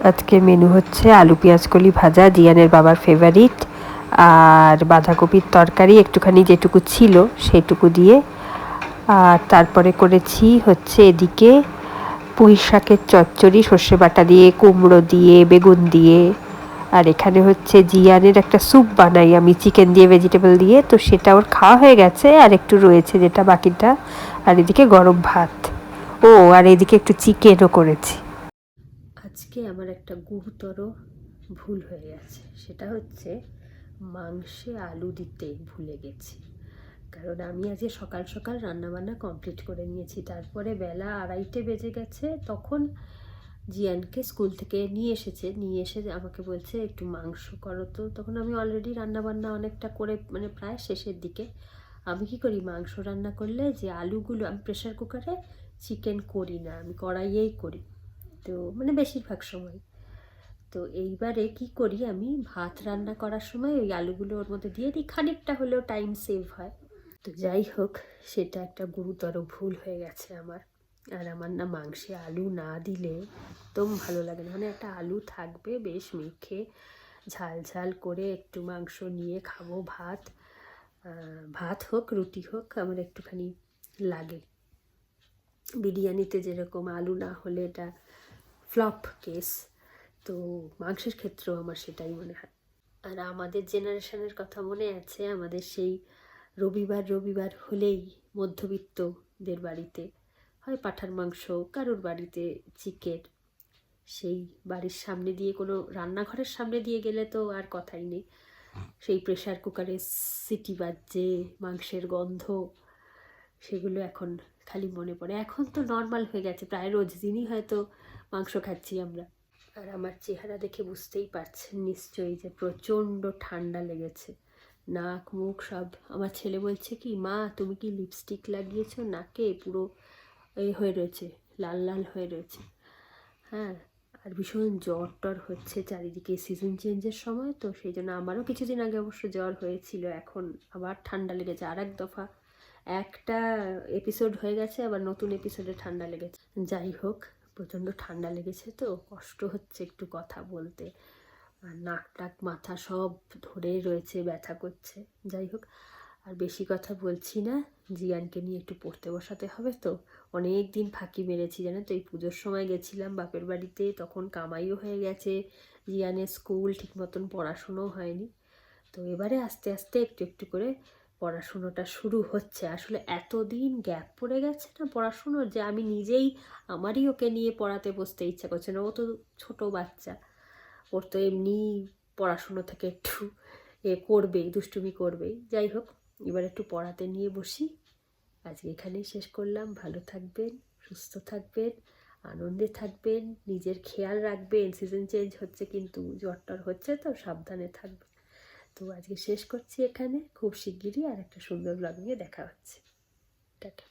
আজকে মেনু হচ্ছে আলু পেঁয়াজ কলি ভাজা, জিয়ানের বাবার ফেভারিট, আর বাঁধাকপির তরকারি একটুখানি যেটুকু ছিল সেটুকু দিয়ে। আর তারপরে করেছি হচ্ছে এদিকে পুঁই শাকের চচ্চড়ি, সর্ষে বাটা দিয়ে, কুমড়ো দিয়ে, বেগুন দিয়ে। আর এখানে হচ্ছে জিয়ানের একটা স্যুপ বানাই আমি চিকেন দিয়ে, ভেজিটেবল দিয়ে, তো সেটা ওর খাওয়া হয়ে গেছে আর একটু রয়েছে যেটা বাকিটা। আর এদিকে গরম ভাত, ও আর এদিকে একটু চিকেনও করেছি। আজকে আমার একটা গুরুতর ভুল হয়ে গেছে, সেটা হচ্ছে মাংসে আলু দিতে ভুলে গেছি। কারণ আমি আজকে সকাল সকাল রান্নাবান্না কমপ্লিট করে নিয়েছি, তারপরে বেলা 2:30 বেজে গেছে। তখন জিয়ানকে স্কুল থেকে নিয়ে এসে আমাকে বলছে একটু মাংস করো। তো তখন আমি অলরেডি রান্নাবান্না অনেকটা করে, মানে প্রায় শেষের দিকে। আমি কি করি, মাংস রান্না করলে যে আলুগুলো, আমি প্রেশার কুকারে চিকেন করি না, আমি কড়াইয়েই করি, তো মানে বেশিরভাগ সময়। তো এইবারে কি করি, আমি ভাত রান্না করার সময় ওই আলুগুলো ওর মধ্যে দিয়ে দিই, খানিকটা হলেও টাইম সেভ হয়। তো যাই হোক, সেটা একটা গুরুতর ভুল হয়ে গেছে আমার। আর আমার না মাংসে আলু না দিলে একদম ভালো লাগে না, মানে একটা আলু থাকবে বেশ মেখে ঝাল ঝাল করে একটু মাংস নিয়ে খাবো। ভাত হোক রুটি হোক আমার একটুখানি লাগে। বিরিয়ানিতে যেরকম আলু না হলে এটা ফ্লপ কেস, তো মাংসের ক্ষেত্রেও আমার সেটাই মনে হয়। আর আমাদের জেনারেশনের কথা মনে আছে, আমাদের সেই রবিবার হলেই মধ্যবিত্তদের বাড়িতে হয় পাঁঠার মাংস, কারোর বাড়িতে চিকেন। সেই বাড়ির সামনে দিয়ে, কোনো রান্নাঘরের সামনে দিয়ে গেলে তো আর কথাই নেই, সেই প্রেশার কুকারে সিটি বাজছে, মাংসের গন্ধ, সেগুলো এখন খালি মনে পড়ে। এখন তো নর্মাল হয়ে গেছে, প্রায় রোজ দিনই হয়তো মাংস খাচ্ছি আমরা। আর আমার চেহারা দেখে বুঝতেই পারছেন নিশ্চয়ই যে প্রচণ্ড ঠান্ডা লেগেছে, নাক মুখ সব। আমার ছেলে বলছে কি, মা তুমি কি লিপস্টিক লাগিয়েছো নাকে, পুরো এই হয়ে রয়েছে, লাল লাল হয়ে রয়েছে। হ্যাঁ, আর ভীষণ জ্বর টর হচ্ছে চারিদিকে, সিজন চেঞ্জের সময় তো, সেই জন্য আমারও কিছুদিন আগে অবশ্য জ্বর হয়েছিল, এখন আবার ঠান্ডা লেগেছে। আর এক দফা একটা এপিসোড হয়ে গেছে, আবার নতুন এপিসোডে ঠান্ডা লেগেছে। যাই হোক, প্রচণ্ড ঠান্ডা লেগেছে তো কষ্ট হচ্ছে একটু কথা বলতে, আর নাক টাক মাথা সব ধরে রয়েছে, ব্যথা করছে। যাই হোক, আর বেশি কথা বলছি না, জিয়ানকে নিয়ে একটু পড়তে বসাতে হবে। তো অনেক দিন ফাঁকি মেরেছি জানো তো, এই পুজোর সময় গেছিলাম বাপের বাড়িতে, তখন কামাইও হয়ে গেছে, জিয়ানের স্কুল ঠিক মতন পড়াশুনোও হয়নি। তো এবারে আস্তে আস্তে একটু একটু করে পড়াশুনোটা শুরু হচ্ছে। আসলে এতদিন গ্যাপ পড়ে গেছে না পড়াশুনোর, যে আমি নিজেই, আমারই ওকে নিয়ে পড়াতে বসতে ইচ্ছা করছে না। ও তো ছোট বাচ্চা, ওর তো এমনি পড়াশুনো থেকে একটু করবেই, দুষ্টুমি করবেই। যাই হোক, এবার একটু পড়াতে নিয়ে বসি। আজকে এখানেই শেষ করলাম। ভালো থাকবেন, সুস্থ থাকবেন, আনন্দে থাকবেন, নিজের খেয়াল রাখবেন। সিজন চেঞ্জ হচ্ছে কিন্তু, জ্বর টর হচ্ছে তো সাবধানে থাকবেন। তো আজকে শেষ করছি এখানে, খুব শিগগিরই আর একটা সুন্দর ব্লগ নিয়ে দেখা হচ্ছে। টাটা।